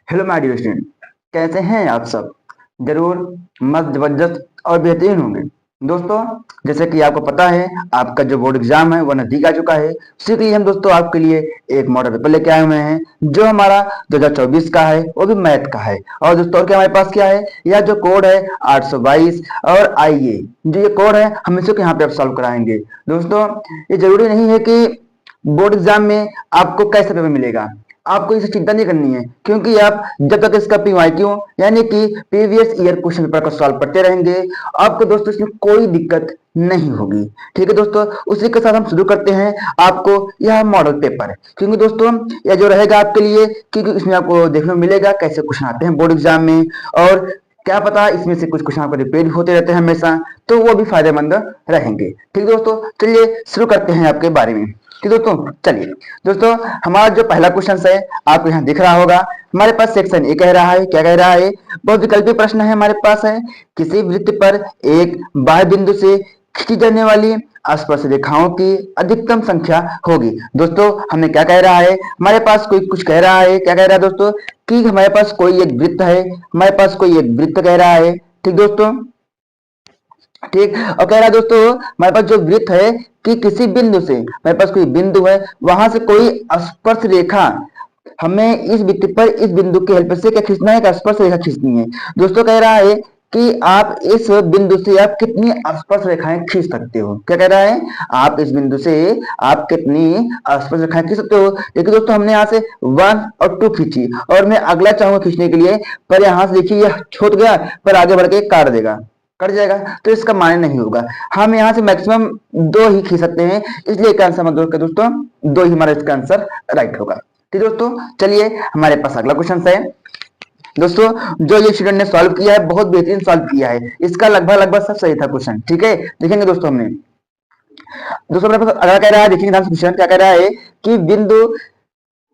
Hello my dear student, कैसे हैं आप सब। जरूर मस्त जबरदस्त और बेहतरीन होंगे। दोस्तों, जैसे कि आपको पता है, आपका जो बोर्ड एग्जाम है वो नजदीक आ चुका है। उसी के लिए हम दोस्तों आपके लिए एक मॉडल पेपर लेके आए हुए हैं, जो हमारा 2024 का है, वो भी मैथ का है। और दोस्तों, और क्या हमारे पास क्या है, यह जो कोड है 822 और आइए जो ये कोड है हम इसे यहाँ पे आप सॉल्व कराएंगे। दोस्तों, ये जरूरी नहीं है कि बोर्ड एग्जाम में आपको कैसा पेपर मिलेगा, आपको इसे चिंता नहीं करनी है, क्योंकि आप जब तक इसका पीवाईक्यू यानी कि प्रीवियस ईयर क्वेश्चन पेपर को सॉल्व करते रहेंगे, आपको दोस्तों इसमें कोई दिक्कत नहीं होगी। ठीक है दोस्तों, उसी के साथ हम शुरू करते हैं आपको यह मॉडल पेपर। क्योंकि दोस्तों, यह जो रहेगा आपके लिए, क्योंकि इसमें आपको देखने को मिलेगा कैसे क्वेश्चन आते हैं बोर्ड एग्जाम में, और क्या पता इसमें से कुछ क्वेश्चन आपको रिपीट होते रहते हैं हमेशा, तो वो भी फायदेमंद रहेंगे। ठीक दोस्तों, चलिए शुरू करते हैं आपके बारे में। ठीक दोस्तों, चलिए दोस्तों, हमारा जो पहला क्वेश्चन है आपको यहाँ दिख रहा होगा। हमारे पास सेक्शन ए कह रहा है, क्या कह रहा है, बहुत विकल्पीय प्रश्न है हमारे पास है। किसी वृत्त पर एक बाह्य बिंदु से खींची जाने वाली स्पर्श रेखाओं की अधिकतम संख्या होगी। दोस्तों, हमें क्या कह रहा है, हमारे पास कोई कुछ कह रहा है, क्या कह रहा है दोस्तों, कि हमारे पास कोई एक वृत्त है, हमारे पास कोई एक वृत्त कह रहा है। ठीक दोस्तों, ठीक, और कह रहा है दोस्तों हमारे पास जो वृत्त है कि किसी बिंदु से, हमारे पास कोई बिंदु है, वहां से कोई स्पर्श रेखा हमें इस वृत्त पर इस बिंदु के हेल्प से क्या खींचना है, एक स्पर्श रेखा खींचनी है। दोस्तों, कह रहा है कि आप इस बिंदु से आप कितनी स्पर्श रेखाएं खींच सकते हो। क्या कह रहा है, आप इस बिंदु से आप कितनी स्पर्श रेखाएं खींच सकते हो। देखिए दोस्तों, हमने यहाँ से 1 और 2 खींची, और मैं अगला चाहूंगा खींचने के लिए, पर यहाँ से देखिए यह छूट गया, पर आगे बढ़ के काट देगा, कट जाएगा, तो इसका माने नहीं होगा। हम यहाँ से मैक्सिमम 2 ही खींच सकते हैं, इसलिए इसका आंसर मतलब दोस्तों 2 ही हमारा इसका आंसर राइट होगा। ठीक दोस्तों, चलिए हमारे पास अगला क्वेश्चन है। दोस्तों, जो ये स्टूडेंट ने सॉल्व किया है बहुत बेहतरीन सॉल्व किया है, इसका लगभग लगभग सब सही था क्वेश्चन। ठीक है, देखेंगे दोस्तों हमने, दोस्तों मेरे पास अगला कह रहा है, देखिए ध्यान से क्वेश्चन क्या कह रहा है कि बिंदु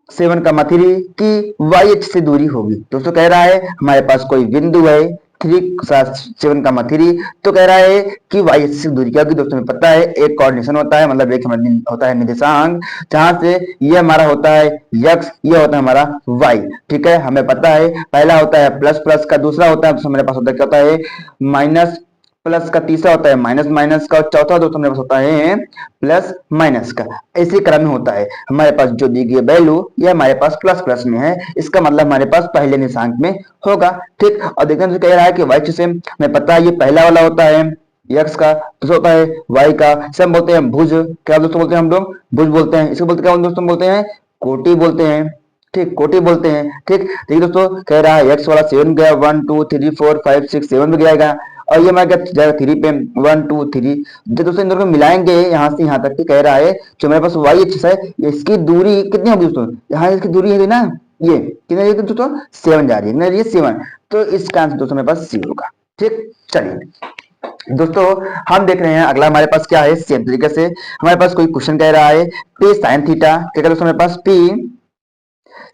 7,3 की वाई अक्ष से दूरी होगी। दोस्तों, कह रहा है हमारे पास कोई बिंदु है 7,3, तो कह रहा है कि वाई अक्ष से दूरी क्या होगी। दोस्तों, हमें पता है एक कोऑर्डिनेशन होता है, मतलब एक होता है निर्देशांक, जहां से ये हमारा होता है यक्स, ये होता है हमारा वाई। ठीक है, हमें पता है पहला होता है प्लस प्लस का, दूसरा होता है तो हमारे पास होता है क्या होता है माइनस प्लस का, तीसरा होता है माइनस माइनस का, और चौथा दोस्तों हमारे पास होता है प्लस माइनस का। इसी क्रम में होता है। हमारे पास जो दी गई वैल्यू ये हमारे पास प्लस प्लस में है, इसका मतलब हमारे पास पहले निशांक में होगा। ठीक, और देखने से कह रहा है कि वाई से हमें पता है ये पहला वाला होता है यक्स का, दूसरा होता है वाई का, इसे हम बोलते हैं भुज। क्या दोस्तों बोलते हैं हम लोग, भुज बोलते हैं। इसको बोलते क्या दोस्तों बोलते हैं, कोटि बोलते हैं। ठीक, कोटि बोलते हैं। ठीक, देखिए दोस्तों कह रहा है एक्स वाला 7 गया, 1 2 3 4 5 6 7 में जाएगा, और ये हमारा जाएगा 3 पे, 1 2 3। जब दोस्तों इन दोनों को मिलाएंगे यहाँ से यहाँ तक की, कह रहा है जो मेरे पास वाई एक्सिस है इसकी दूरी कितनी होगी दोस्तों, यहाँ इसकी दूरी है ना, ये कितनी दोस्तों 7 जा रही है, ये 7, तो इसका आंसर दोस्तों मेरे पास सी होगा। ठीक, चलिए दोस्तों, हम देख रहे हैं अगला हमारे पास क्या है। सेम तरीके से हमारे पास कोई क्वेश्चन कह रहा है पी साइन थीटा, क्या दोस्तों हमारे पास पी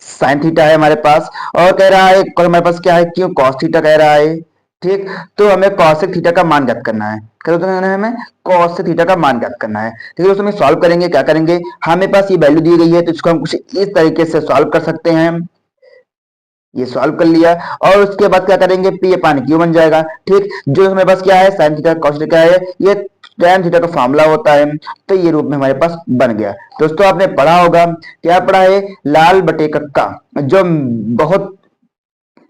साइन थीटा है हमारे पास, और कह रहा है और हमारे पास क्या है क्यों कॉस थीटा कह रहा है। ठीक, तो हमें कॉस थीटा का मान ज्ञात करना है। क्या दोस्तों हमें कॉस थीटा का मान ज्ञात करना है। ठीक है दोस्तों, हम सॉल्व करेंगे, क्या करेंगे, हमें पास ये वैल्यू दी गई है, तो इसको हम कुछ इस तरीके से सॉल्व कर सकते हैं। ये सॉल्व कर लिया, और उसके बाद क्या करेंगे, पी अपान क्यू बन जाएगा। ठीक, जो हमारे पास क्या है साइन थीटा कॉस थीटा है, ये tan थीटा का फॉर्मूला होता है, तो ये रूप में हमारे पास बन गया। दोस्तों, आपने पढ़ा होगा, क्या पढ़ा है, लाल बटे कक्का, जो बहुत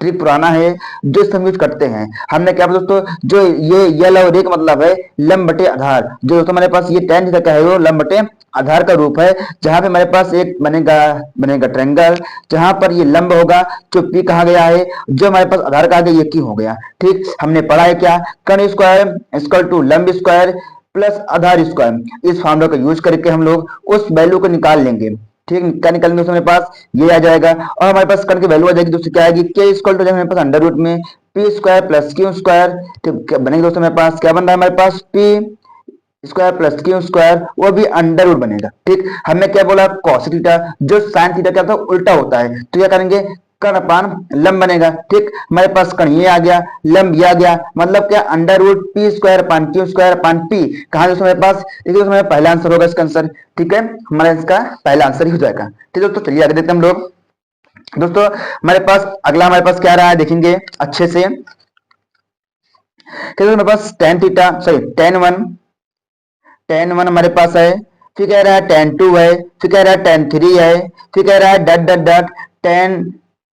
ट्रिक पुराना है, जो हम यूज करते हैं। हमने क्या दोस्तों, जो ये यल और एक मतलब है लंब बटे आधार, जो दोस्तों हमारे पास ये tan थीटा का है वो लंब बटे आधार का रूप है, जहां पे हमारे पास एक बनेगा बनेगा ट्रायंगल, जहां पर ये लंब होगा जो पी कहा गया है, जो हमारे पास आधार कहा गया ये क्यू हो गया। ठीक, हमने पढ़ा है क्या, कर्ण स्क्वायर इक्वल टू लंब स्क्वायर प्लस आधार स्क्वायर, इस फॉर्मूला का यूज करके हम लोग उस वैल्यू को निकाल लेंगे। ठीक, क्या निकालेंगे दोस्तों, हमारे पास ये आ जाएगा, और हमारे पास कर्ण की वैल्यू आ जाएगी दोस्तों, क्या आएगी के इक्वल टू हमारे पास अंडर रूट में P square plus Q square. ठीक, बनेगा दोस्तों हमारे पास क्या बन रहा है, हमारे पास P square plus Q square, वो भी अंडर रूट बनेगा। ठीक, हमने क्या बोला कॉस थीटा, जो साइन थीटा क्या होता है उल्टा होता है, तो क्या करेंगे कर्ण अपान लंब बनेगा। ठीक, हमारे पास कर्ण ये आ गया, लंब ये आ गया, मतलब क्या under root P square upon Q square upon P. कहा दोस्तों हमारे पास, देखिए दोस्तों हमारा पहला आंसर होगा इसका आंसर। ठीक है, हमारा इसका पहला आंसर ही हो जाएगा। ठीक है दोस्तों, चलिए आगे देखते हैं हम लोग। दोस्तों हमारे पास अगला हमारे पास क्या रहा है देखेंगे अच्छे से। हमारे पास tan theta sorry tan one हमारे पास है, फिर कह रहा है टेन टू है, फिर कह रहा है टेन थ्री है, फिर कह रहा है डट डट डट टेन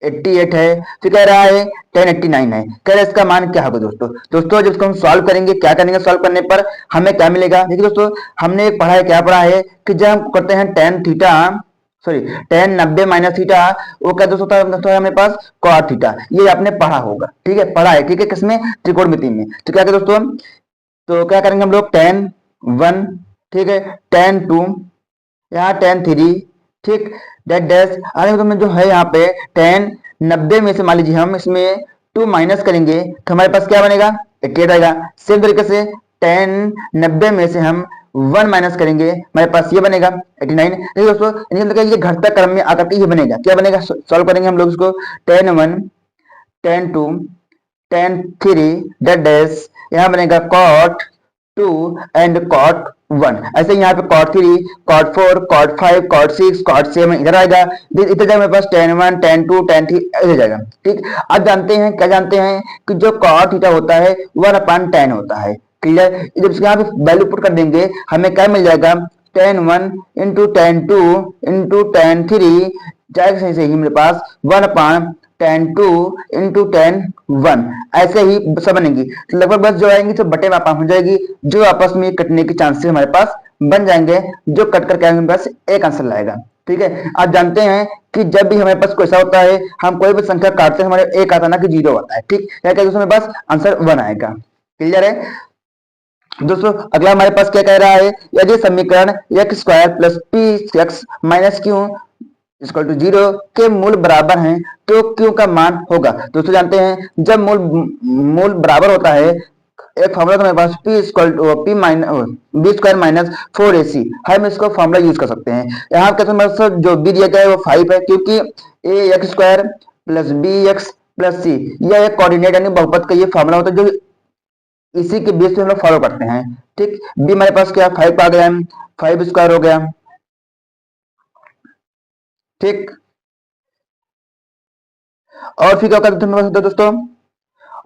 88 है, फिर कह रहा है 1089 है। कह रहा है इसका मान क्या होगा दोस्तों। दोस्तों जब इसको हम सॉल्व करेंगे, क्या करेंगे सॉल्व करने पर हमें क्या मिलेगा। देखिए दोस्तों हमने एक पढ़ा है, क्या पढ़ा है कि जब हम करते हैं ten theta sorry 1090 minus theta, वो क्या दोस्तों होता है हमारे पास कॉट थीटा। ये आपने पढ़ा होगा, ठीक है पढ़ा है, ठीक है किसमें त्रिकोणमिति में। तो क्या दोस्तों तो क्या करेंगे हम लोग टेन वन, ठीक है टेन टू, यहाँ टेन थ्री, ठीक डेट डैश आगे तो में जो है यहाँ पे टेन 90 में से मान लीजिए हम इसमें टू माइनस करेंगे तो हमारे पास क्या बनेगा 88 आएगा। सेम तरीके से टेन 90 में से हम वन माइनस करेंगे हमारे पास ये बनेगा 89। देखिए दोस्तों ये घटता क्रम में आकर के ये बनेगा, क्या बनेगा सॉल्व करेंगे हम लोग इसको tan one, tan two, tan three डेट डैश, यहाँ बनेगा cot two and cot one. ऐसे यहाँ पे cot three, cot four, cot five, cot six, cot seven इधर आएगा, इधर जाएगा मेरे पास tan one, tan two, tan three इधर जाएगा। ठीक अब जानते हैं क्या जानते हैं कि जो कॉट थीटा होता है वन अपॉन टेन होता है। क्लियर। जब इसके यहाँ पे वैल्यू पुट कर देंगे हमें क्या मिल जाएगा tan one into tan two into tan three जाएगा सही से ही मेरे पास one upon tan two into tan one. ऐसे ही सब बनेगी तो लगभग बस जो आएंगी तो बटे में आप हो जाएगी, जो आपस में कटने के चांसेस हमारे पास बन जाएंगे, जो कट करके आएंगे बस एक आंसर लाएगा। ठीक है आप जानते हैं कि जब भी हमारे पास कोई ऐसा होता है हम कोई भी संख्या काटते हैं हमारे एक आता ना कि जीरो आता है। ठीक है क्या दोस्तों मेरे पास आंसर वन आएगा। क्लियर है दोस्तों। अगला हमारे पास क्या कह रहा है यदि समीकरण x square plus p x minus q equal to zero के मूल बराबर हैं तो क्यू का मान होगा। दोस्तों जानते हैं जब मूल बराबर होता है एक फॉर्मूला तो मेरे पास P equal to P minus B square minus four A C, हम इसको फॉर्मूला यूज कर सकते हैं। यहाँ कहते हैं जो बी दिया गया है वो 5 है क्योंकि A X square plus B X plus C यह एक कोऑर्डिनेट यानी बहुपद का ये फॉर्मूला होता है जो इसी के बेस पे हम लोग फॉलो करते हैं। ठीक बी हमारे पास क्या 5 आ गया, 5 स्क्वायर हो गया। ठीक और फिर क्या करते हैं दोस्तों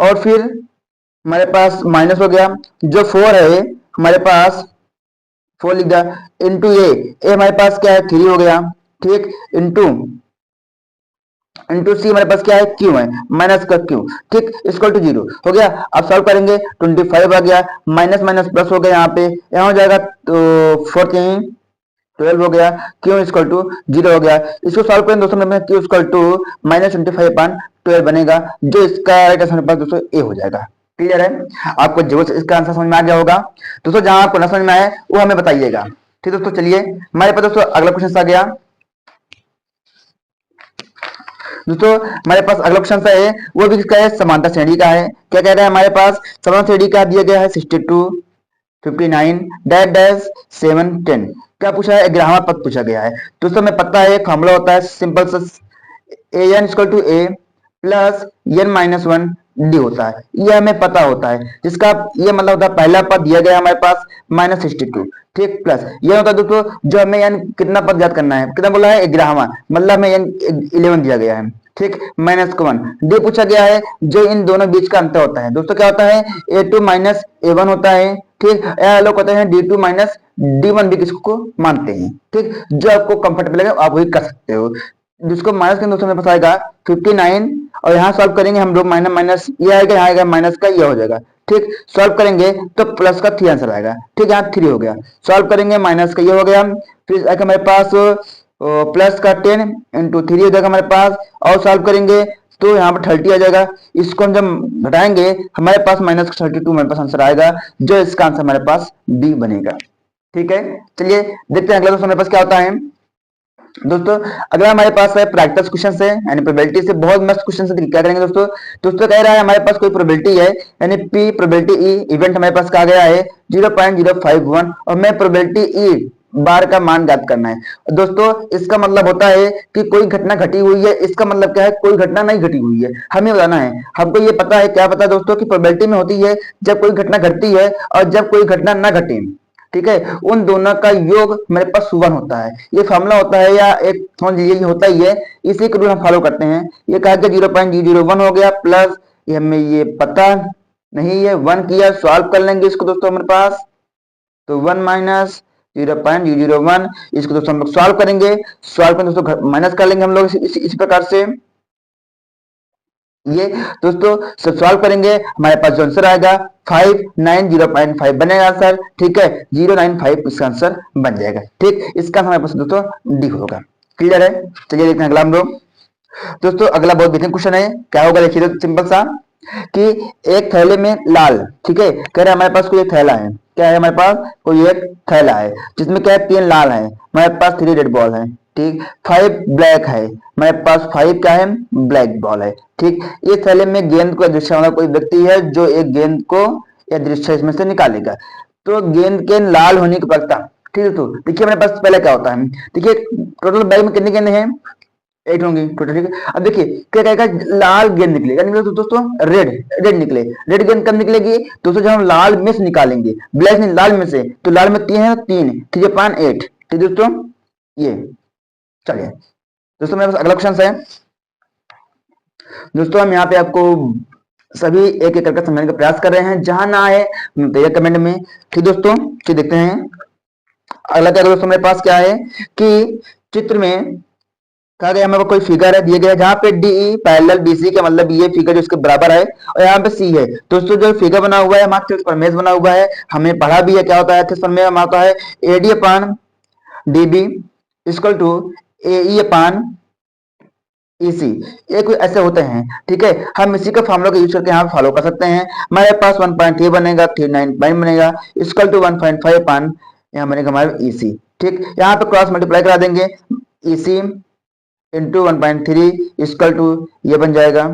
और फिर हमारे पास माइनस हो गया, जो 4 है हमारे पास 4 लिख दिया इंटू ए हमारे पास क्या है 3 हो गया। ठीक इंटू इंटू सी हमारे पास क्या है क्यू है माइनस का क्यू। ठीक इक्वल टू जीरो हो गया। अब सॉल्व करेंगे 25 आ गया, माइनस माइनस प्लस हो गया, यहाँ हो जाएगा तो 4 यहीं 12 हो गया, क्यू इक्वल टू जीरो हो गया। इसको सॉल्व करें दोस्तों में क्यू इक्वल टू माइनस 25/12 बनेगा, जो इसका राइट आंसर मेरे पास दोस्तों ए हो जाएगा। क्लियर है आपको जो इसका आंसर समझ में आ गया होगा। दोस्तों जहां आपको ना समझ में आए वो हमें बताइएगा। ठीक दोस्तों चलिए हमारे पास दोस्तों अगला क्वेश्चन आ गया। दोस्तों हमारे पास अगला क्वेश्चन है वो भी किसका है समांतर श्रेणी का है। क्या कह रहा है हमारे पास समांतर श्रेणी का दिया गया है 62 59 डैश डैश 7 10। क्या पूछा है ग्रामर पद पूछा गया है। दोस्तों हमें पता है फॉर्मूला होता है सिंपल सा A N equal to A plus N minus one D होता है, ये हमें पता होता है। जिसका ये मतलब होता है पहला पद दिया गया हमारे पास -62 ठीक प्लस ये होता है दोस्तों जो हमें यानी कितना पद याद करना है कितना बोला है 11वां मतलब हमें यानी 11 दिया गया है। ठीक -1 डी पूछा गया है जो इन दोनों बीच का अंतर होता है। दोस्तों क्या होता है a2 माइनस a1 होता है। ठीक लोग कहते हैं d2 माइनस d1 भी किसको मानते हैं। ठीक जो आपको कंफर्टेबल लगे आप वही कर सकते हो। जिसको माइनस के दोस्तों मेरे पास आएगा 59 और यहाँ सॉल्व करेंगे हम लोग माइनस माइनस ये आएगा यहाँ आएगा माइनस का ये हो जाएगा। ठीक सॉल्व करेंगे तो प्लस का 3 आंसर आएगा। ठीक यहाँ 3 हो गया, सॉल्व करेंगे माइनस का ये हो गया, फिर आएगा हमारे पास प्लस का 10 इंटू 3 हो जाएगा हमारे पास और सॉल्व करेंगे तो यहाँ पर 30 आ जाएगा। इसको हम जब घटाएंगे हमारे पास -32 हमारे पास आंसर आएगा, जो इसका आंसर हमारे पास बी बनेगा। ठीक है चलिए देखते हैं अगला दोस्तों हमारे पास क्या होता है। दोस्तों अगला हमारे पास है प्रैक्टिस क्वेश्चन है यानी प्रोबेबिलिटी से बहुत मस्त क्वेश्चन है। क्या करेंगे दोस्तों दोस्तों कह रहा है हमारे पास कोई प्रोबेबिलिटी है यानी पी प्रोबेबिलिटी ई इवेंट हमारे पास कहा गया है 0.051 और मैं प्रोबेबिलिटी ई बार का मान ज्ञात करना है। दोस्तों इसका मतलब होता है कि कोई घटना घटी हुई है, इसका मतलब क्या है कोई घटना नहीं घटी हुई है हमें बताना है। हमको ये पता है क्या पता दोस्तों कि प्रोबेबिलिटी में होती है जब कोई घटना घटती है और जब कोई घटना ना घटे। ठीक है, उन दोनों का योग मेरे पास 1 होता है। ये फॉर्मूला होता है या एक समझ लीजिए ये होता ही है, इसी का रूल हम फॉलो करते हैं। ये कहा कि 0.001 हो गया प्लस ये हमें ये पता नहीं है 1 किया, सॉल्व कर लेंगे इसको दोस्तों हमारे पास, तो 1 माइनस 0.001 इसको दोस्तों हम लोग सॉल्व करेंगे, सॉल्व कर दोस्तों माइनस कर लेंगे हम लोग इसी प्रकार से ये दोस्तों सब सॉल्व करेंगे, हमारे पास जो आंसर आएगा 590.5 बनेगा आंसर, ठीक है 095 इसका आंसर बन जाएगा। ठीक, इसका हमारे पास दोस्तों डी होगा। क्लियर है, चलिए देखते हैं अगला हम लोग। दोस्तों अगला बहुत बेहतरीन क्वेश्चन है, क्या होगा देखिए सिंपल सा कि एक थैले में लाल, ठीक है कह रहे हमारे पास कोई एक थैला है, क्या है हमारे पास कोई एक थैला है जिसमें क्या है 3 लाल है, हमारे पास 3 रेड बॉल है, ठीक 5 ब्लैक है, हमारे पास 5 क्या है ब्लैक बॉल है। ठीक, इस थैले में गेंद को अदृश्य वाला कोई व्यक्ति है जो एक गेंद को अदृश्य इसमें से निकालेगा, तो गेंद के लाल होने की प्रवृत्ता, ठीक है। तो देखिए हमारे पास पहले क्या होता है, देखिए टोटल बैग में कितने गेंद है 8 होंगी टोटल, ठीक है। अब देखिए क्या कहेगा लाल गेंद निकलेगा, निकले तो दोस्तों रेड रेड निकले, रेड गेंद कब निकलेगी दोस्तों जब हम लाल में से निकालेंगे, ब्लैक नहीं लाल में से, तो लाल में 3 है 3 3/8, ठीक दोस्तों ये। चलिए दोस्तों मेरे पास अगला क्वेश्चन है दोस्तों, हम यहाँ पे आपको सभी एक एक करके समझने का प्रयास कर रहे हैं, जहां ना आए बताइए कमेंट में, ठीक दोस्तों। चलिए देखते हैं अगला क्या दोस्तों मेरे पास क्या है कि चित्र में कहा गया हमें कोई फिगर है दिया गया है जहां पे डी पैरेलल बीसी का मतलब ये फिगर जो इसके बराबर है और यहाँ पे सी है दोस्तों, जो फिगर बना हुआ है हमारे प्रमेय बना हुआ है, हमने पढ़ा भी है क्या होता है प्रमेय में आता है AD upon DB equal to A upon EC, ये कुछ ऐसे होते हैं, ठीक है। हम इसी का फॉर्मूला का यूज करके यहाँ फॉलो कर सकते हैं, हमारे पास 1.3 बनेगा 39 बनेगा इक्वल टू 1.5 अपान यहाँ बनेगा हमारे इसी, ठीक यहाँ पे क्रॉस मल्टीप्लाई करा देंगे इसी इंटू 1.3 इक्वल टू ये बन जाएगा,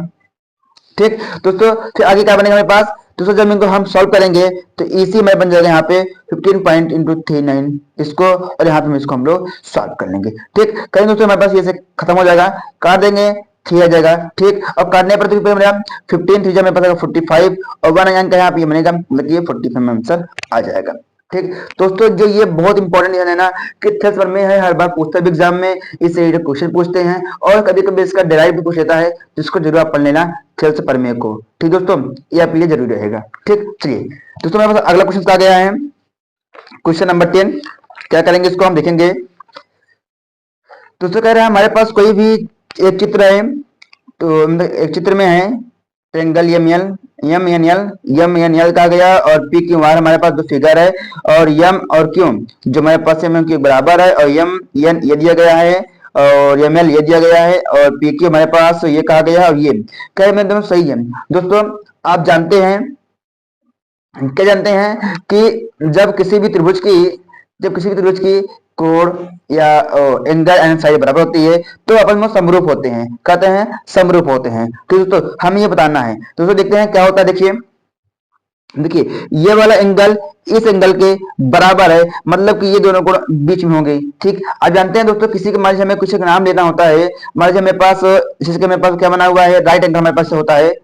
ठीक दोस्तों। फिर आगे क्या बनेगा हमारे पास दोस्तों, जब इनको हम सॉल्व करेंगे तो इसी में बन जाएगा यहाँ पे 15 पॉइंट इंटू 39 इसको, और यहाँ पे इसको हम लोग सॉल्व कर लेंगे, ठीक करेंगे दोस्तों हमारे पास ये से खत्म हो जाएगा, काट देंगे 3 आ जाएगा, ठीक। अब काटने पर तो बनेगा 15 3 मेरे पास 45 और 1 अंक यहाँ पे बनेगा मतलब ये 45 में आंसर आ जाएगा, ठीक दोस्तों। जो ये बहुत इंपॉर्टेंट है ना कि थेस प्रमेय है, हर बार पूछता है एग्जाम में, इससे क्वेश्चन पूछते हैं और कभी कभी इसका डेराइव भी पूछ लेता है, जिसको जरूर आप पढ़ लेना थेस प्रमेय को, ठीक दोस्तों ये आपके लिए जरूरी रहेगा, ठीक। चलिए दोस्तों मेरे पास अगला क्वेश्चन आ गया है, क्वेश्चन नंबर 10, क्या करेंगे इसको हम देखेंगे दोस्तों। कह रहे हैं हमारे पास कोई भी एक चित्र है, तो एक चित्र में है ट्रेंगल एम एन एल कहा गया और पी क्यू आर हमारे पास दो फिगर है, और एम और क्यू जो हमारे पास एम के बराबर है, और एम एन ये दिया गया है और एम एल ये दिया गया है, और पी क्यू हमारे पास ये कहा गया है, और ये कह मैं दोनों सही है दोस्तों। आप जानते हैं क्या जानते हैं कि जब किसी भी त्रिभुज की कोण या एंगल एंड साइड बराबर होती है तो अपन में समरूप होते हैं, कहते हैं समरूप होते हैं, तो दोस्तों हमें ये बताना है। दोस्तों देखते हैं क्या होता है, देखिए देखिए ये वाला एंगल इस एंगल के बराबर है, मतलब कि ये दोनों कोण बीच में होंगे, ठीक। आप जानते हैं दोस्तों किसी के मान लीजिए हमें कुछ एक नाम लेना होता है, मान लीजिए मेरे पास जिसके मेरे पास क्या बना हुआ है राइट एंगल हमारे पास होता है,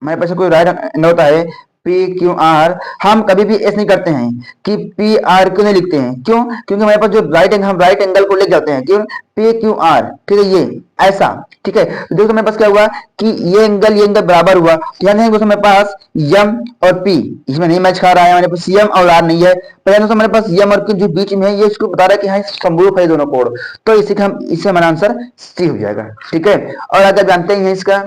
हमारे पास कोई राइट एंगल होता है पी क्यू आर, हम कभी भी ऐसे नहीं करते हैं कि पी आर क्यों नहीं लिखते हैं, क्यों क्योंकि हमारे पास जो राइट एंगल हम राइट एंगल को लिख जाते हैं क्यों पी क्यू आर, ठीक है ये ऐसा, ठीक है। दोस्तों मेरे पास क्या हुआ कि ये एंगल बराबर हुआ, ध्यान दें दोस्तों मेरे पास यम और पी इसमें नहीं मैच खा रहा है, हमारे पास यम और आर नहीं है, पर दोस्तों हमारे पास यम और पी जो बीच में है ये इसको बता रहा है कि हाँ समरूप है दोनों कोण, तो इसी का हम इससे हमारा आंसर सी हो जाएगा, ठीक है। और अगर जानते हैं इसका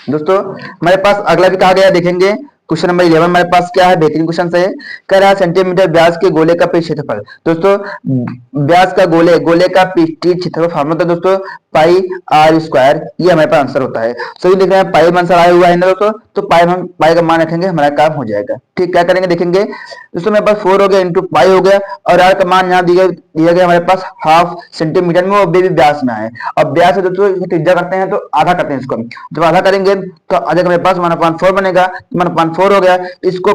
दोस्तों हमारे पास अगला भी कहा गया देखेंगे, क्वेश्चन नंबर 11 हमारे पास क्या है बेहतरीन क्वेश्चन है, कह रहा है सेंटीमीटर व्यास के गोले का पृष्ठ क्षेत्रफल। दोस्तों व्यास का गोले का पृष्ठ क्षेत्रफल फॉर्मूला था दोस्तों पाई आर स्क्वायर, ये हमारे पास आंसर होता है। सभी देख रहे हैं पाई में आंसर आया हुआ है ना दोस्तों, तो पाई का मान रखेंगे हमारा काम हो जाएगा, ठीक। क्या करेंगे देखेंगे दोस्तों मेरे पास 4 हो गया इंटू पाई हो गया, और आर का मान यहाँ दिया गया हमारे पास हाफ सेंटीमीटर में, वो भी व्यास में है। अब व्यास है दोस्तों त्रिज्या करते हैं तो आधा करते हैं इसको, जब आधा करेंगे तो आधा हमारे पास 1/4 बनेगा, 1/4 हो गया इसको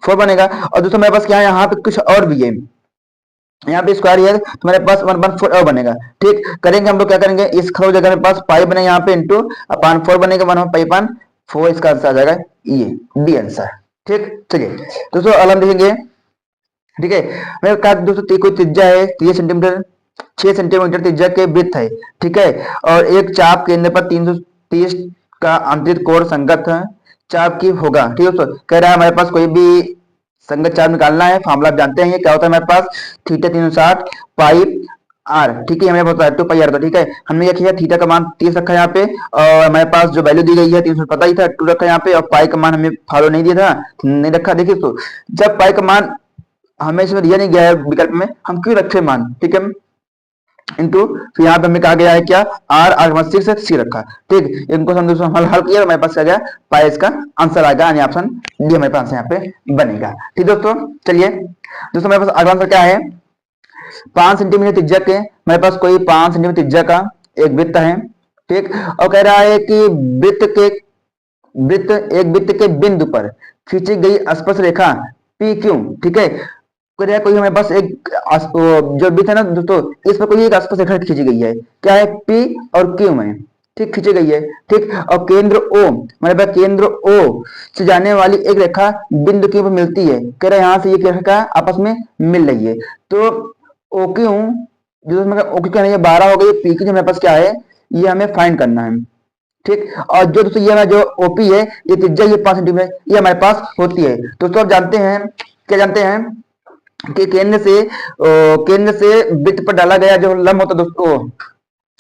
4 बनेगा। और दोस्तों मेरे पास क्या है यहाँ पे कुछ और भी है, यहाँ पे स्क्वायर है तो मेरे पास 1/4 और बनेगा, ठीक। करेंगे हम लोग क्या करेंगे इस खरो जगह मेरे पास पाई बने यहाँ पे इंटू 1/4 बनेगा 1/5 4, इसका आंसर आ जाएगा ये डी आंसर। ठीक, चलिए दोस्तों अगला हम देखेंगे। ठीक है, मेरे कहा दोस्तों कोई त्रिज्या है 3 सेंटीमीटर, 6 सेंटीमीटर त्रिज्या के वृत्त है। ठीक है, और एक चाप केंद्र पर 330 का आंतरिक कोण संगत चाप की होगा। ठीक है दोस्तों, कह रहा है हमारे पास कोई भी संगत चाप निकालना है। फॉर्मूला आप जानते हैं ये क्या होता है हमारे पास, थीटा 360 पाई आर। ठीक है, हमें पता है 2 पाई आर था। ठीक है, हमने क्या किया, थीटा का मान 30 रखा है यहाँ पे, और हमारे पास जो वैल्यू दी गई है 300 पता ही था, 2 रखा है यहाँ पे, और पाई का मान हमें फॉलो नहीं दिया था, नहीं रखा। देखिए तो जब पाई का मान हमें इसमें दिया नहीं गया है विकल्प में, हम क्यों रखे मान, ठीक है, इंटू फिर यहाँ पे हमें कहा गया है क्या, आर आर सिक्स सी रखा। ठीक, इनको हम दोस्तों हल किया, हमारे पास आ गया पाई, इसका आंसर आएगा, यानी ऑप्शन डी हमारे पास यहाँ पे बनेगा। ठीक दोस्तों, चलिए दोस्तों हमारे पास अगला आंसर क्या है, 5 सेंटीमीटर त्रिज्या के, हमारे पास कोई 5 सेंटीमीटर त्रिज्या का एक वृत्त है। ठीक, और कह रहा है कि एक वृत्त के बिंदु पर खींची गई स्पर्श रेखा पी क्यू। ठीक है, कोई हमारे पास एक जो वृत्त है ना दोस्तों, इस पर कोई एक स्पर्श रेखा खींची गई है, क्या है, पी और क्यू में। ठीक, खींची गई है। ठीक, और केंद्र ओ, हमारे पास केंद्र ओ से जाने वाली एक रेखा बिंदु क्यू पर मिलती है। कह रहे हैं यहाँ से ये रेखा आपस में मिल रही है, तो ओ क्यू जो ओ क्यू क्या है, 12 हो गई, पी क्यू हमारे पास क्या है, ये हमें फाइंड करना है। ठीक, और जो दोस्तों ये जो ओपी है, ये त्रिज्या ये 5 सेंटीमीटर ये हमारे पास होती है। दोस्तों आप जानते हैं, क्या जानते हैं कि केंद्र से वृत्त पर डाला गया जो लंब होता है दोस्तों,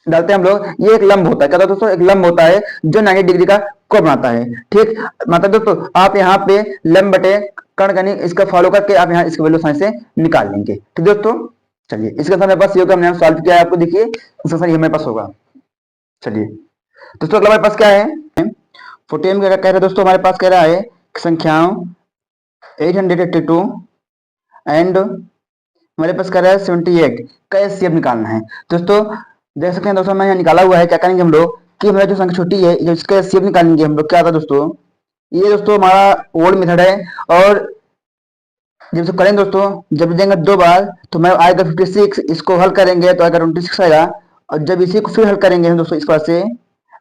डालते हैं हम लोग, ये एक लंब होता है। क्या होता है दोस्तों, एक लंब होता है जो 90 डिग्री का कोण बनाता है। ठीक, मतलब दोस्तों आप यहाँ पे लंब बटे कर्ण गणित इसका फॉलो करके आप यहाँ इसकी वैल्यू साइन से निकाल लेंगे। ठीक दोस्तों, चलिए इसके साथ हमारे पास ये हमने सॉल्व किया है, आपको देखिए इसका आंसर हमारे पास होगा। चलिए दोस्तों अगला हमारे पास क्या है, 40 में कह रहा है दोस्तों, हमारे पास कह रहा है संख्याओं 882 एंड हमारे पास कह रहा है 78 का एचसीएफ निकालना है। दोस्तों देख सकते हैं दोस्तों, मैं यहाँ निकाला हुआ है, क्या करेंगे हम लोग कि हमारा जो संख्या छोटी है, जो इसका एचसीएफ निकालेंगे हम लोग, क्या था दोस्तों, ये दोस्तों हमारा ओल्ड मेथड है, और जब से करेंगे दोस्तों, जब देंगे 2 बार तो मैं आएगा 56, इसको हल करेंगे तो आएगा 26 आएगा, और जब इसी को फिर हल करेंगे हम दोस्तों, इस बार से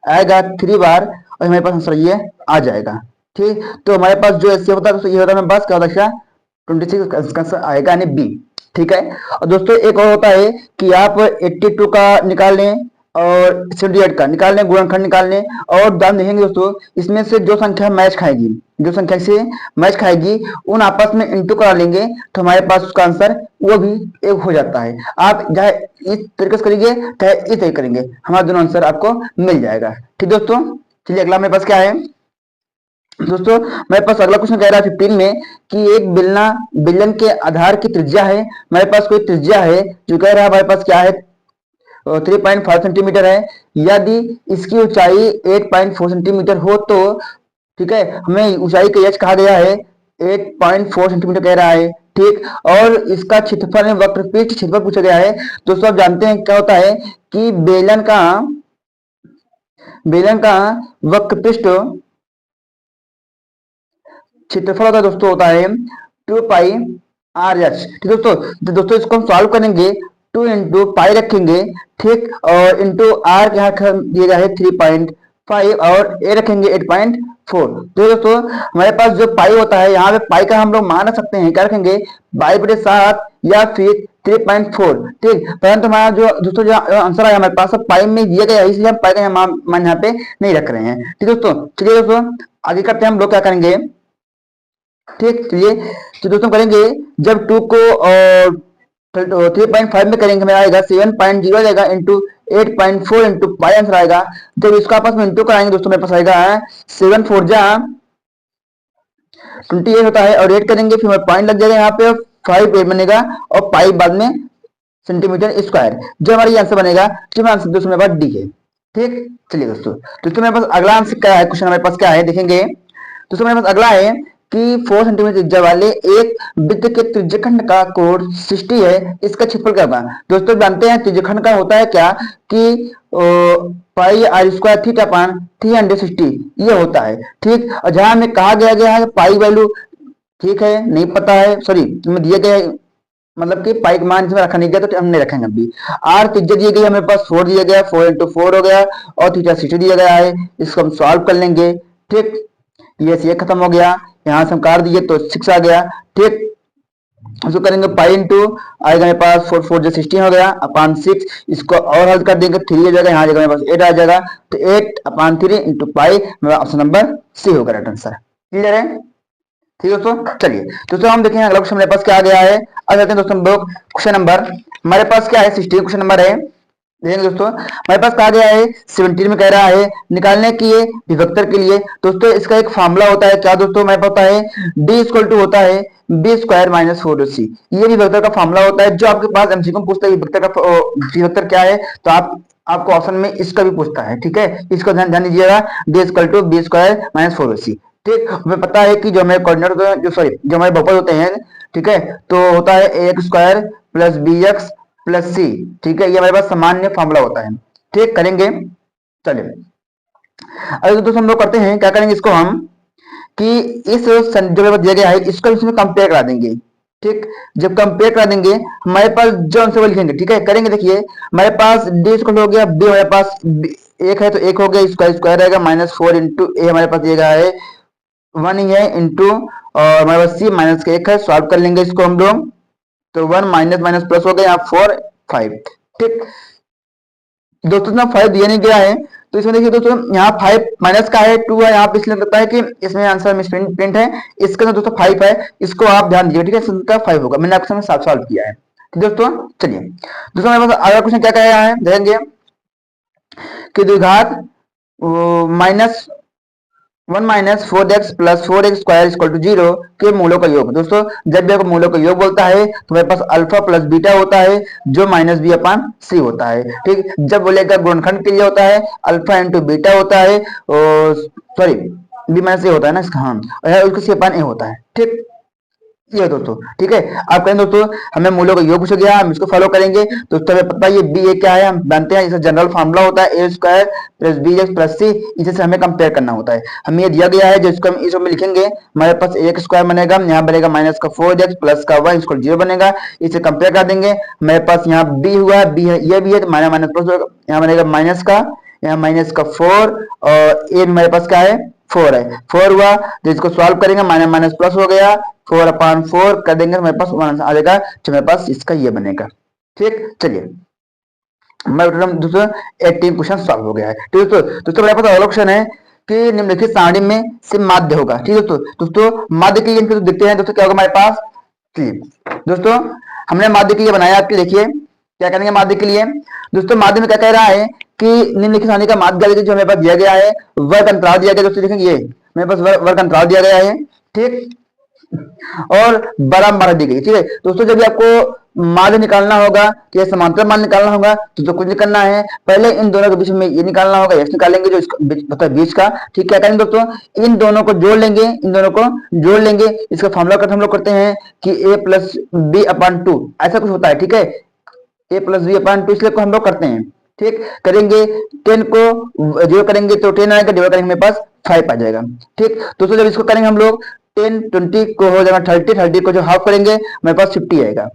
आएगा 3 बार, और हमारे पास आंसर ये आ जाएगा। ठीक, तो हमारे पास जो एचसीएफ होता है दोस्तों, ये होता है बस क्या होता है 26 का आंसर आएगा, यानी बी। ठीक है, और दोस्तों एक और होता है कि आप 82 का निकाल लें और 78 का निकाल लें, गुणनखंड निकाल लें, और ध्यान देखेंगे दोस्तों, इसमें से जो संख्या मैच खाएगी, जो संख्या से मैच खाएगी उन आपस में इंटू करा लेंगे, तो हमारे पास उसका आंसर वो भी एक हो जाता है। आप चाहे इस तरीके से करेंगे चाहे इस तरीके करेंगे, हमारा दोनों आंसर आपको मिल जाएगा। ठीक दोस्तों, चलिए अगला मेरे पास क्या है दोस्तों, मेरे पास अगला क्वेश्चन कह रहा है 15 में कि एक बेलन के आधार की त्रिज्या है। मेरे पास कोई त्रिज्या है जो कह रहा है हमारे पास क्या है 3.5 सेंटीमीटर है, यदि इसकी ऊंचाई 8.4 सेंटीमीटर हो तो, ठीक है, हमें ऊंचाई का एच कहा गया है 8.4 सेंटीमीटर कह रहा है। ठीक, और इसका क्षेत्रफल वक्रपृष्ठ क्षेत्रफल पूछा गया है। दोस्तों आप जानते हैं क्या होता है कि बेलन का वक्रपृष्ठ क्षेत्रफल होता है दोस्तों, होता है 2 पाई आर एच। ठीक दोस्तों इसको हम सॉल्व करेंगे, 2 इंटू पाई रखेंगे, ठीक, और इंटू आर के यहाँ दिया गया है 3.5 और ए रखेंगे 8.4। तो दोस्तों हमारे पास जो पाई होता है, यहाँ पे पाई का हम लोग मान रख सकते हैं, क्या रखेंगे 22/7 या फिर 3.4। ठीक, परंतु हमारा जो दोस्तों जो आंसर आया हमारे पास पाई में दिया गया है, इसलिए हम पाई का मान यहाँ पे नहीं रख रहे हैं। ठीक दोस्तों, चलिए दोस्तों आगे करते हैं हम लोग क्या करेंगे। ठीक, चलिए तो दोस्तों करेंगे जब 2 को 3.5 में करेंगे, हमें आएगा 7.0 आएगा इंटू 8.4 इंटू पाई आंसर आएगा। जब इसको आपस में इंटू कराएंगे दोस्तों, मेरे पास आएगा 7 4 जा 28 होता है, और 8 करेंगे फिर पॉइंट लग जाएगा यहाँ पे 5 8 बनेगा, और पाई बाद में सेंटीमीटर स्क्वायर, जो हमारा ये आंसर बनेगा, जो आंसर दोस्तों मेरे पास डी है। ठीक, चलिए दोस्तों मेरे पास अगला आंसर क्या है, क्वेश्चन हमारे पास क्या है देखेंगे दोस्तों, मेरे पास अगला है कि 4 सेंटीमीटर त्रिज्या वाले एक वृत्त के त्रिज्यखंड का कोण 60 है, इसका क्षेत्रफल क्या होगा। दोस्तों जानते हैं त्रिज्यखंड का होता है क्या कि पाई आर स्क्वायर थीटा अपान 360 ये होता है। ठीक, और जहां हमें कहा गया है पाई वैल्यू, ठीक है, नहीं पता है, सॉरी दिया गया है, मतलब कि पाई का मान इसमें रखा नहीं गया तो हम नहीं रखेंगे अभी। आर त्रिज्या दी गई, हमें पास 4 दिया गया, 4 इंटू 4 हो गया, और थीटा 60 दिया गया है, इसको हम सॉल्व कर लेंगे। ठीक, ये खत्म हो गया, यहाँ से हम काट दिए तो 6 आ गया। ठीक, उसको करेंगे पाई इंटू, आएगा मेरे पास 4 4 जो 16 हो गया अपान 6। इसको और हल कर देंगे, 3 आ जाएगा, यहाँ आ जाएगा मेरे पास 8 आ जाएगा। तो 8 अपान 3 इंटू पाई, मेरा ऑप्शन नंबर सी होगा राइट आंसर। क्लियर है? ठीक है दोस्तों, चलिए दोस्तों हम देखें अगला क्वेश्चन मेरे पास क्या आ गया है। अब देखते हैं दोस्तों हम लोग क्वेश्चन नंबर, हमारे पास क्या है 16 क्वेश्चन नंबर है। देखेंगे दोस्तों हमारे पास कहा गया है 17 में कह रहा है निकालने के लिए विभक्तर के लिए। दोस्तों इसका एक फार्मूला होता है, क्या दोस्तों हमारे पास होता है डी इक्वल टू होता है बी स्क्वायर माइनस 4सी। ये विभक्तर का फार्मूला होता है, जो आपके पास एमसीक्यू में पूछता है विभक्तर का विभक्तर क्या है, तो आपको ऑप्शन में इसका भी पूछता है। ठीक है, इसको ध्यान ध्यान दीजिएगा, D equal to B square minus 4सी। ठीक, हमें पता है कि जो हमारे कोऑर्डिनेट जो सॉरी जो हमारे बहुपद होते हैं, ठीक है, तो होता है A X square plus B X plus C. ठीक है, ये हमारे पास सामान्य फॉर्मूला होता है। ठीक, करेंगे, चलिए अगर दोस्तों हम लोग करते हैं क्या करेंगे इसको हम कि इस जो मेरे पास दिया गया है इसको इसमें कंपेयर करा देंगे। ठीक, जब कंपेयर करा देंगे हमारे पास जो आंसर वो लिखेंगे। ठीक है, करेंगे, देखिए हमारे पास डी स्क्वायर हो गया, बी हमारे पास एक है तो एक हो गया, स्क्वायर स्क्वायर रहेगा माइनस 4 इंटू ए हमारे पास दिया गया है 1 ही है इंटू, और हमारे पास सी माइनस का एक है, सॉल्व कर लेंगे इसको हम लोग, तो 1 माइनस माइनस प्लस हो गया यहाँ 4 5। ठीक दोस्तों, ना 5 दिया नहीं गया है, तो इसमें देखिए दोस्तों यहाँ 5 माइनस का है 2 है यहाँ पे, इसलिए लगता है कि इसमें आंसर मिस प्रिंट है। इसका ना दोस्तों 5 है, इसको आप ध्यान दीजिए। ठीक है, इसका 5 होगा, मैंने आपके सामने साफ सॉल्व किया है। ठीक दोस्तों, चलिए दोस्तों हमारे पास अगला क्वेश्चन क्या कह रहा है, देखेंगे कि द्विघात minus 1 minus 4x plus 4x square equal to 0 के मूलों का योग। दोस्तों जब भी आपको मूलों का योग बोलता है तो मेरे पास अल्फा प्लस बीटा होता है, जो माइनस बी अपान सी होता है। ठीक, जब बोलेगा गुणनखंड के लिए होता है अल्फा इंटू बीटा होता है, सॉरी बी माइनस ए होता है ना इसका, हाँ, और उसका सी अपान ए होता है। ठीक, ये दोस्तों, ठीक है, आप कहें दोस्तों हमें मूलों का योग पूछा गया, हम इसको फॉलो करेंगे। दोस्तों हमें पता है ये बी ए क्या है, हम जानते हैं, इसका जनरल फार्मूला होता है A square plus B X plus C, इसे से हमें कंपेयर करना होता है। हमें ये दिया गया है, जो इसको हम इसमें लिखेंगे, हमारे पास ए स्क्वायर बनेगा, यहाँ बनेगा माइनस का 4x प्लस का 1 इसको 0 बनेगा, इसे कंपेयर कर देंगे। हमारे पास यहाँ बी हुआ, बी है, ये भी है, तो माइनस माइनस प्लस, यहाँ बनेगा माइनस का, यहाँ माइनस का 4, और ए हमारे पास क्या है 4 है, 4 हुआ, तो इसको सॉल्व करेंगे, माइनस माइनस प्लस हो गया, 4 अपान 4 कर देंगे, हमारे पास 1 आ जाएगा, तो मेरे पास इसका ये बनेगा। ठीक, चलिए दूसरा 18 क्वेश्चन सॉल्व हो गया है। ठीक दोस्तों, दोस्तों मेरे पास अगला क्वेश्चन है कि निम्नलिखित सारणी में से माध्य होगा। ठीक दोस्तों, दोस्तों माध्य के लिए देखते हैं दोस्तों क्या होगा हमारे पास। दोस्तों हमने माध्य के लिए बनाया, आपके देखिए क्या करेंगे माध्य के लिए। दोस्तों माध्य में क्या कह रहा है कि निम्नलिखित सारणी का माध्य जो हमें पास दिया गया है, वर्ग अंतराल दिया गया। दोस्तों देखेंगे ये मेरे पास वर्ग अंतराल दिया गया है। ठीक, और बारह दी गई। ठीक है दोस्तों, जब भी आपको माध्य निकालना होगा या समांतर मान निकालना होगा तो कुछ नहीं करना है, पहले इन दोनों के बीच में ये निकालना होगा, एक्स निकालेंगे जो इसका बीच का। ठीक, क्या करेंगे दोस्तों इन दोनों को जोड़ लेंगे, इन दोनों को जोड़ लेंगे, इसका फॉर्मूला करते हम लोग करते हैं कि a प्लस बी अपान 2 ऐसा कुछ होता है। ठीक है, a प्लस बी अपान 2 इसलिए हम लोग करते हैं। ठीक, करेंगे 10 को जीरो करेंगे तो 10 आएगा, डिवाइड करेंगे मेरे पास 5 आ जाएगा। ठीक दोस्तों, जब इसको करेंगे हम लोग 10 20 को हो जाएगा 30, 30 को जो हाफ करेंगे मेरे पास 50 आएगा।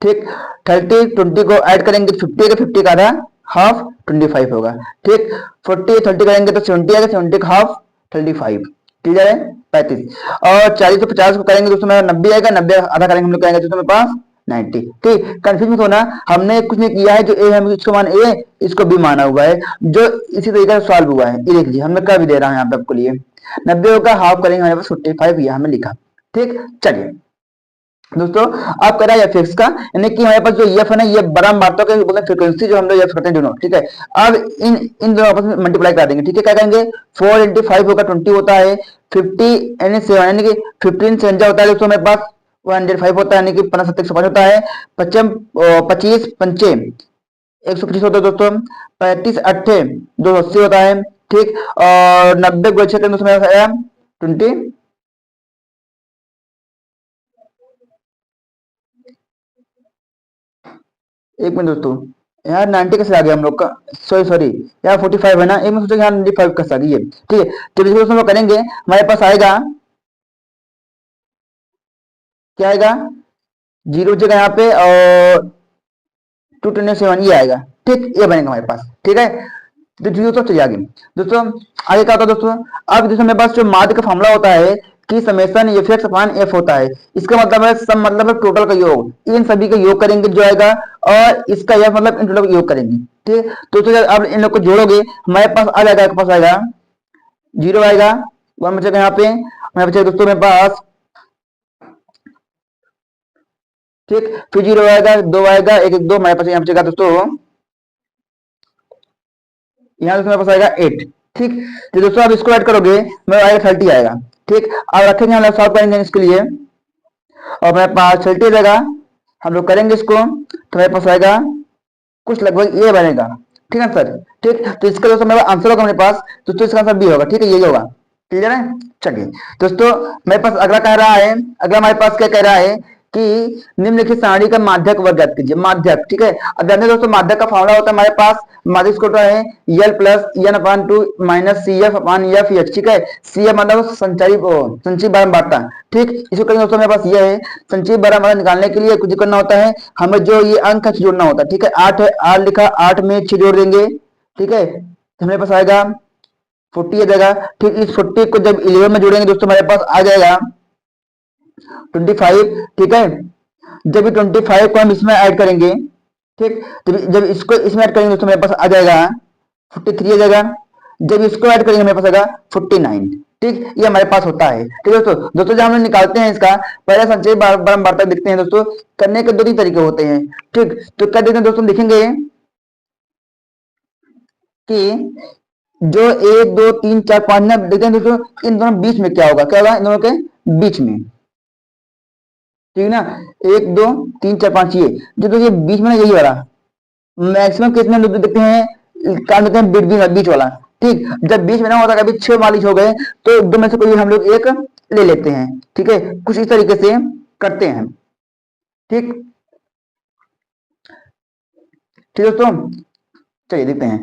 ठीक, 30 20 को ऐड करेंगे 50 आएगा, 50 का आधा हाफ 25 होगा। ठीक, 40 30 करेंगे तो 70 आएगा, 70 का हाफ 35, क्लियर है 35, और 40 को 50 को करेंगे दोस्तों मेरा 90 आएगा, 90 आधा करेंगे हम लोग कहेंगे दोस्तों मेरे पास 90। ठीक, कंफ्यूज मत होना, हमने कुछ नहीं किया है, जो ए है इसको मान ए, इसको बी माना हुआ है, जो इसी तरीके से सॉल्व हुआ है। ये देख लीजिए हमने कर भी दे रहा है यहाँ पे आपको लिए, 90 का हाफ करेंगे हमारे पास 45, ये हमें लिखा। ठीक, चलिए दोस्तों आप कह रहा है एफ का, यानी कि हमारे पास जो एफ है ना, ये बड़ा बातों के बोलते हैं फ्रीक्वेंसी, जो हम लोग एफ करते हैं दोनों। ठीक है, अब इन दोनों आपस में मल्टीप्लाई कर देंगे। ठीक है, क्या करेंगे 4 इंटू 5 होगा 20 होता है, 50 यानी 7 यानी कि 15 से होता है दोस्तों मेरे पास 105 होता है, यानी कि 50 105 होता है, 25 पंचे 125 होता है दोस्तों, 35 अट्ठे 280 होता है। ठीक, और 90 को अच्छे दोस्तों मेरा 20, एक मिनट दोस्तों यार 90 कैसे आ गया हम लोग का, सॉरी सॉरी यार 45 है ना, एक मिनट सोचा यार 95 कैसे आ गई है। ठीक है, तो इसको दोस्तों हम लोग करेंगे, हमारे पास आएगा क्या आएगा, जीरो जगह यहाँ पे और 227 ये आएगा। ठीक, ये बनेगा हमारे पास। ठीक है, तो दोस्तों चलिए आगे। दोस्तों आगे क्या होता है दोस्तों, अब दोस्तों मेरे पास जो माध्य का फॉर्मूला होता है कि summation F x upon F होता है। इसका मतलब है सम मतलब है टोटल का योग, इन सभी का योग करेंगे जो आएगा, और इसका यह मतलब इन टोटल का योग करेंगे। ठीक, तो जब आप इन लोग को जोड़ोगे हमारे पास आ जाएगा, आपके पास आएगा जीरो आएगा, वन बचेगा यहाँ पे, हमारे बचेगा दोस्तों मेरे पास, ठीक, फिर जीरो आएगा, दो आएगा, एक एक दो, हमारे पास यहाँ बचेगा दोस्तों, यहाँ दोस्तों मेरे पास आएगा 8। ठीक, तो दोस्तों आप इसको ऐड करोगे मेरा आएगा 30 आएगा। ठीक, अब रखेंगे हम लोग सॉल्व करेंगे इसके लिए, और मेरे पास 30 आ जाएगा, हम लोग करेंगे इसको तो मेरे पास आएगा कुछ लगभग ये बनेगा। ठीक है सर, ठीक, तो इसका दोस्तों मेरा आंसर होगा मेरे पास, दोस्तों इसका आंसर बी होगा। ठीक है, यही होगा, क्लियर है। चलिए दोस्तों मेरे पास अगला कह रहा है, अगला हमारे पास क्या कह रहा है कि निम्नलिखित सारणी का माध्यक वर्ग ज्ञात कीजिए। माध्यक, ठीक है, अब जानते हैं दोस्तों माध्यक का फॉर्मूला होता है हमारे पास, माध्यक को होता है L plus N upon two minus C F upon F H. ठीक है, सी एफ मतलब संचारी संचयी बारंबारता। ठीक, इसको करेंगे दोस्तों मेरे पास ये है संचयी बारंबारता निकालने के लिए कुछ करना होता है, हमें जो ये अंक है जोड़ना होता है। ठीक है, 8 है, 8 लिखा, 8 में 6 जोड़ देंगे। ठीक है, तो हमारे पास आएगा 40 आ जाएगा। ठीक, इस 40 को जब 11 में जोड़ेंगे दोस्तों हमारे पास आ जाएगा 25। ठीक है, जब 25 को हम इसमें ऐड करेंगे, ठीक, जब इसको इसमें ऐड करेंगे दोस्तों मेरे पास आ जाएगा 43 आ जाएगा, जब इसको ऐड करेंगे मेरे पास आएगा 49। ठीक, ये हमारे पास होता है। ठीक है दोस्तों, दोस्तों जब हम लोग निकालते हैं इसका पहले संचयी बारंबारता देखते हैं दोस्तों, करने के दो तीन तरीके होते हैं। ठीक, तो क्या देखते हैं दोस्तों, देखेंगे कि जो 1 2 3 4 5 ना देखते हैं दोस्तों, इन दोनों बीच में क्या होगा, क्या होगा इन दोनों के बीच में। ठीक है ना, 1 2 3 4 5 ये जो देखिए बीच में ना यही वाला मैक्सिमम केस में देखते हैं काम देते हैं बीच वाला। ठीक, जब बीच में ना होता कभी 6 मालिश हो गए तो दो में से कोई हम लोग एक ले लेते हैं। ठीक है, कुछ इस तरीके से करते हैं। ठीक, ठीक दोस्तों, चलिए देखते हैं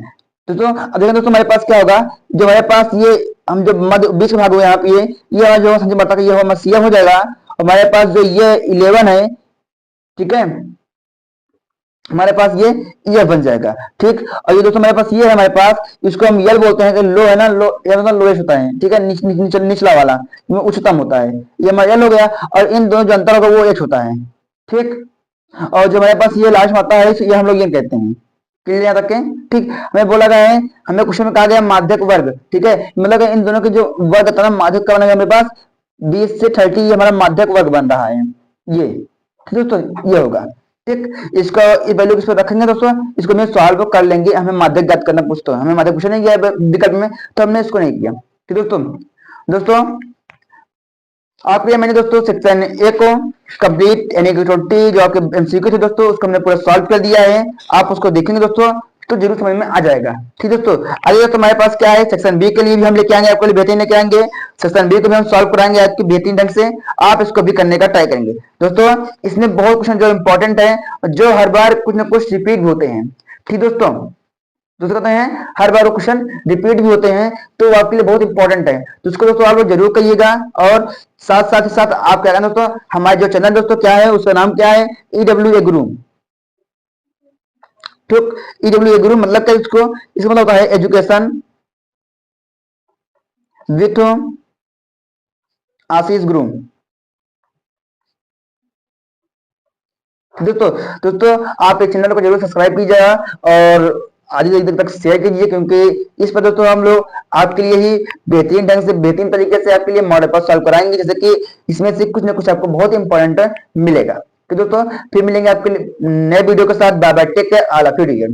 दोस्तों। अब देखें दोस्तों हमारे पास क्या होगा, जो हमारे पास ये हम जो मध्य बीच का भाग हुआ यहाँ पे ये हमारा जो संचय बता ये हमारा सीएम हो जाएगा, और हमारे पास जो ये 11 है, ठीक है, हमारे पास ये एफ बन जाएगा। ठीक, और ये दोस्तों हमारे पास ये है, हमारे पास इसको हम यल बोलते हैं कि लो है ना, लो ये मतलब लोएस्ट होता है। ठीक है, निचला वाला उच्चतम होता है, ये हमारा यल हो गया, और इन दोनों जो अंतर होगा वो एच होता है। ठीक, और जो हमारे पास ये लास्ट में आता है ये हम लोग ये कहते हैं। क्लियर यहाँ तक के। ठीक, हमें बोला गया है, हमें क्वेश्चन में कहा गया माध्यक वर्ग। ठीक है, मतलब इन दोनों के जो वर्ग था ना माध्यक का बनेगा हमारे पास 20 से 30, ये हमारा माध्यक वर्ग बन रहा है ये। ठीक दोस्तों, ये होगा। ठीक, इसका ये वैल्यू किस पर रखेंगे दोस्तों, इसको मैं सॉल्व कर लेंगे, हमें माध्यक ज्ञात करना पूछता है, हमें माध्यक पूछा नहीं गया विकल्प में तो हमने इसको नहीं किया। ठीक दोस्तों, दोस्तों आप ये मैंने दोस्तों सेक्शन ए को कंप्लीट यानी कि 20 जो आपके एमसीक्यू थे दोस्तों उसको हमने पूरा सॉल्व कर दिया है, आप उसको देखेंगे दोस्तों तो जरूर समझ में आ जाएगा। ठीक दोस्तों, आगे दोस्तों हमारे पास क्या है, सेक्शन बी के लिए भी हम लेके आएंगे, आपके लिए बेहतरीन लेके आएंगे, सेक्शन बी को भी हम सॉल्व कराएंगे आपकी बेहतरीन ढंग से, आप इसको भी करने का ट्राई करेंगे दोस्तों। इसमें बहुत क्वेश्चन जो इंपॉर्टेंट है, जो हर बार कुछ ना कुछ रिपीट भी होते हैं। ठीक दोस्तों, दोस्तों कहते हैं हर बार वो क्वेश्चन रिपीट भी होते हैं, तो वो आपके लिए बहुत इंपॉर्टेंट है, तो उसको दोस्तों आप लोग जरूर करिएगा। और साथ ही साथ आप क्या करना दोस्तों, हमारे जो चैनल दोस्तों क्या है उसका नाम क्या है, EWA गुरु। ठीक, EWA गुरु मतलब क्या, इसको इसका मतलब होता है एजुकेशन विथ आशीष गुरु। दोस्तों आप इस चैनल को जरूर सब्सक्राइब कीजिएगा और आगे तक शेयर कीजिए, क्योंकि इस पर दोस्तों हम लोग आपके लिए ही बेहतरीन ढंग से बेहतरीन तरीके से आपके लिए मॉडल पर सॉल्व कराएंगे, जैसे कि इसमें से कुछ ना कुछ आपको बहुत इंपॉर्टेंट मिलेगा। तो दोस्तों फिर मिलेंगे आपके नए वीडियो के साथ। Bye bye, take care, all of you.